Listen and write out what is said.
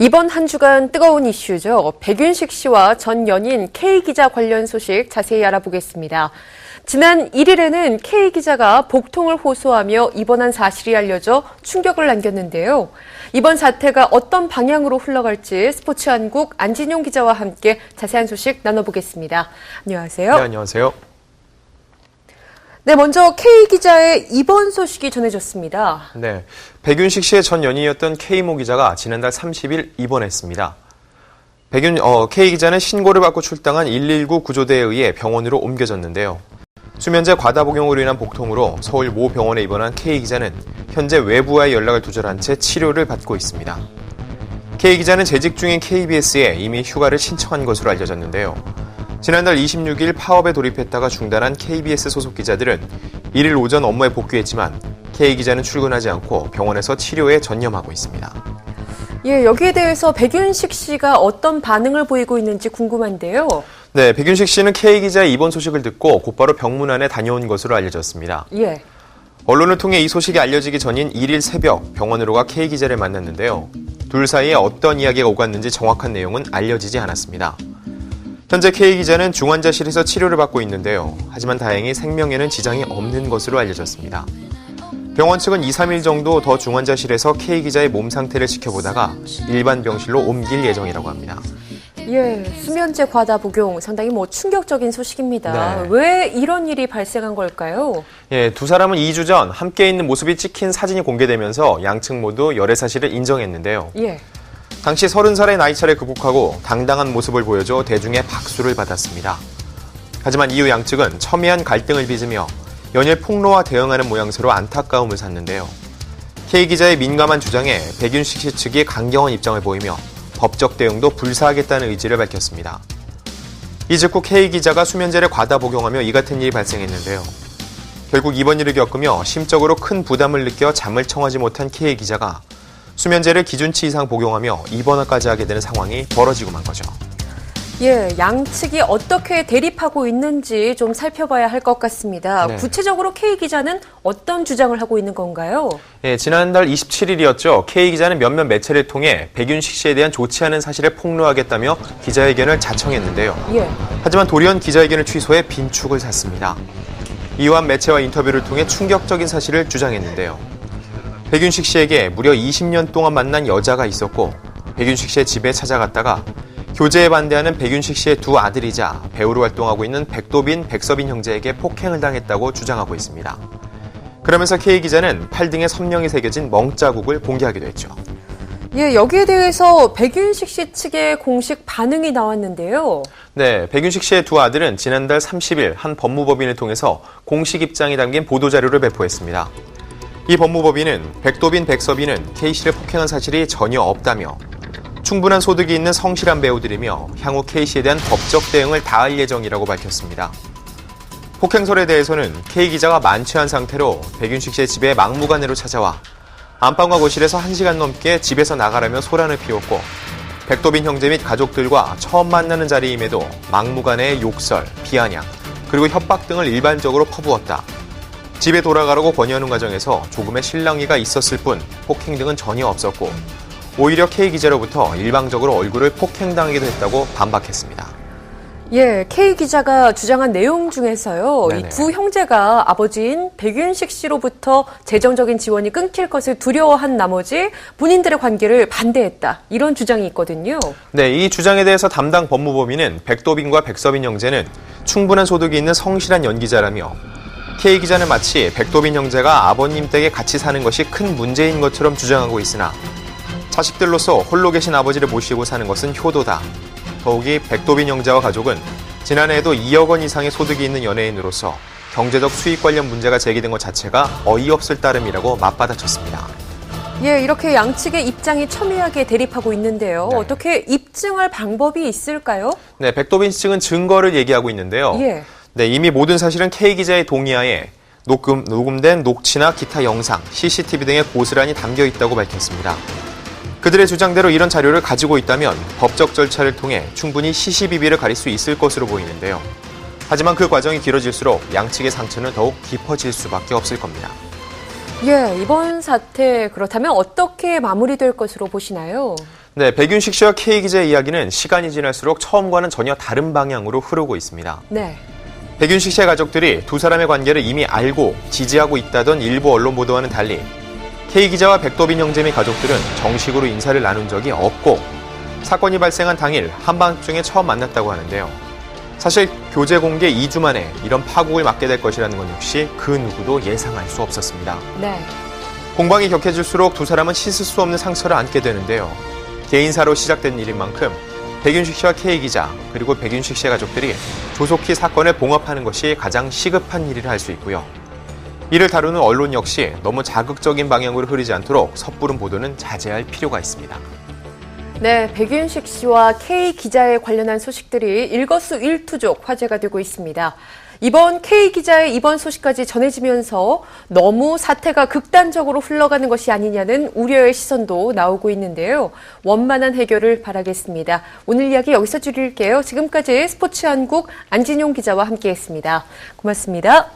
이번 한 주간 뜨거운 이슈죠. 백윤식 씨와 전 연인 K 기자 관련 소식 자세히 알아보겠습니다. 지난 1일에는 K 기자가 복통을 호소하며 입원한 사실이 알려져 충격을 남겼는데요. 이번 사태가 어떤 방향으로 흘러갈지 스포츠한국 안진용 기자와 함께 자세한 소식 나눠보겠습니다. 안녕하세요. 네, 안녕하세요. 네, 먼저 K 기자의 입원 소식이 전해졌습니다. 네, 백윤식 씨의 전 연인이었던 K모 기자가 지난달 30일 입원했습니다. K 기자는 신고를 받고 출당한 119 구조대에 의해 병원으로 옮겨졌는데요. 수면제 과다 복용으로 인한 복통으로 서울 모 병원에 입원한 K 기자는 현재 외부와의 연락을 두절한 채 치료를 받고 있습니다. K 기자는 재직 중인 KBS에 이미 휴가를 신청한 것으로 알려졌는데요. 지난달 26일 파업에 돌입했다가 중단한 KBS 소속 기자들은 1일 오전 업무에 복귀했지만 K 기자는 출근하지 않고 병원에서 치료에 전념하고 있습니다. 예, 여기에 대해서 백윤식 씨가 어떤 반응을 보이고 있는지 궁금한데요. 네, 백윤식 씨는 K 기자의 입원 소식을 듣고 곧바로 병문안에 다녀온 것으로 알려졌습니다. 예. 언론을 통해 이 소식이 알려지기 전인 1일 새벽 병원으로 가 K 기자를 만났는데요. 둘 사이에 어떤 이야기가 오갔는지 정확한 내용은 알려지지 않았습니다. 현재 K 기자는 중환자실에서 치료를 받고 있는데요. 하지만 다행히 생명에는 지장이 없는 것으로 알려졌습니다. 병원 측은 2, 3일 정도 더 중환자실에서 K 기자의 몸 상태를 지켜보다가 일반 병실로 옮길 예정이라고 합니다. 예, 수면제 과다 복용 상당히 충격적인 소식입니다. 네. 왜 이런 일이 발생한 걸까요? 예, 두 사람은 2주 전 함께 있는 모습이 찍힌 사진이 공개되면서 양측 모두 열애 사실을 인정했는데요. 예. 당시 30살의 나이차를 극복하고 당당한 모습을 보여줘 대중의 박수를 받았습니다. 하지만 이후 양측은 첨예한 갈등을 빚으며 연일 폭로와 대응하는 모양새로 안타까움을 샀는데요. K 기자의 민감한 주장에 백윤식 씨 측이 강경한 입장을 보이며 법적 대응도 불사하겠다는 의지를 밝혔습니다. 이 직후 K 기자가 수면제를 과다 복용하며 이 같은 일이 발생했는데요. 결국 이번 일을 겪으며 심적으로 큰 부담을 느껴 잠을 청하지 못한 K 기자가 수면제를 기준치 이상 복용하며 입원까지 하게 되는 상황이 벌어지고 만 거죠. 예, 양측이 어떻게 대립하고 있는지 좀 살펴봐야 할 것 같습니다. 네. 구체적으로 K 기자는 어떤 주장을 하고 있는 건가요? 예, 지난달 27일이었죠. K 기자는 몇몇 매체를 통해 백윤식 씨에 대한 좋지 않은 사실을 폭로하겠다며 기자회견을 자청했는데요. 예. 하지만 돌연 기자회견을 취소해 빈축을 샀습니다. 이후한 매체와 인터뷰를 통해 충격적인 사실을 주장했는데요. 백윤식 씨에게 무려 20년 동안 만난 여자가 있었고 백윤식 씨의 집에 찾아갔다가 교제에 반대하는 백윤식 씨의 두 아들이자 배우로 활동하고 있는 백도빈, 백서빈 형제에게 폭행을 당했다고 주장하고 있습니다. 그러면서 K 기자는 팔 등에 선명히 새겨진 멍자국을 공개하기도 했죠. 예, 여기에 대해서 백윤식 씨 측의 공식 반응이 나왔는데요. 네, 백윤식 씨의 두 아들은 지난달 30일 한 법무법인을 통해서 공식 입장이 담긴 보도자료를 배포했습니다. 이 법무법인은 백도빈, 백서빈은 K씨를 폭행한 사실이 전혀 없다며 충분한 소득이 있는 성실한 배우들이며 향후 K씨에 대한 법적 대응을 다할 예정이라고 밝혔습니다. 폭행설에 대해서는 K 기자가 만취한 상태로 백윤식 씨의 집에 막무가내로 찾아와 안방과 거실에서 1시간 넘게 집에서 나가라며 소란을 피웠고 백도빈 형제 및 가족들과 처음 만나는 자리임에도 막무가내의 욕설, 비아냥, 그리고 협박 등을 일반적으로 퍼부었다. 집에 돌아가라고 권유하는 과정에서 조금의 실랑이가 있었을 뿐 폭행 등은 전혀 없었고 오히려 K 기자로부터 일방적으로 얼굴을 폭행당하기도 했다고 반박했습니다. 예, K 기자가 주장한 내용 중에서요. 이 두 형제가 아버지인 백윤식 씨로부터 재정적인 지원이 끊길 것을 두려워한 나머지 본인들의 관계를 반대했다. 이런 주장이 있거든요. 네, 이 주장에 대해서 담당 법무법인은 백도빈과 백서빈 형제는 충분한 소득이 있는 성실한 연기자라며 K 기자는 마치 백도빈 형제가 아버님 댁에 같이 사는 것이 큰 문제인 것처럼 주장하고 있으나 자식들로서 홀로 계신 아버지를 모시고 사는 것은 효도다. 더욱이 백도빈 형제와 가족은 지난해에도 2억 원 이상의 소득이 있는 연예인으로서 경제적 수익 관련 문제가 제기된 것 자체가 어이없을 따름이라고 맞받아쳤습니다. 예, 이렇게 양측의 입장이 첨예하게 대립하고 있는데요. 네. 어떻게 입증할 방법이 있을까요? 네, 백도빈 측은 증거를 얘기하고 있는데요. 예. 네, 이미 모든 사실은 K 기자의 동의하에 녹음된 녹취나 기타 영상, CCTV 등에 고스란히 담겨 있다고 밝혔습니다. 그들의 주장대로 이런 자료를 가지고 있다면 법적 절차를 통해 충분히 시시비비를 가릴 수 있을 것으로 보이는데요. 하지만 그 과정이 길어질수록 양측의 상처는 더욱 깊어질 수밖에 없을 겁니다. 예, 이번 사태 그렇다면 어떻게 마무리될 것으로 보시나요? 네, 백윤식 씨와 K 기자의 이야기는 시간이 지날수록 처음과는 전혀 다른 방향으로 흐르고 있습니다. 네. 백윤식 씨의 가족들이 두 사람의 관계를 이미 알고 지지하고 있다던 일부 언론 보도와는 달리 K 기자와 백도빈 형제 및 가족들은 정식으로 인사를 나눈 적이 없고 사건이 발생한 당일 한밤중에 처음 만났다고 하는데요. 사실 교제 공개 2주 만에 이런 파국을 맞게 될 것이라는 건 역시 그 누구도 예상할 수 없었습니다. 네. 공방이 격해질수록 두 사람은 씻을 수 없는 상처를 안게 되는데요. 개인사로 시작된 일인 만큼 백윤식 씨와 K 기자 그리고 백윤식 씨의 가족들이 조속히 사건을 봉합하는 것이 가장 시급한 일이라 할 수 있고요. 이를 다루는 언론 역시 너무 자극적인 방향으로 흐르지 않도록 섣부른 보도는 자제할 필요가 있습니다. 네, 백윤식 씨와 K 기자에 관련한 소식들이 일거수일투족 화제가 되고 있습니다. 이번 K 기자의 입원 소식까지 전해지면서 너무 사태가 극단적으로 흘러가는 것이 아니냐는 우려의 시선도 나오고 있는데요. 원만한 해결을 바라겠습니다. 오늘 이야기 여기서 줄일게요. 지금까지 스포츠한국 안진용 기자와 함께했습니다. 고맙습니다.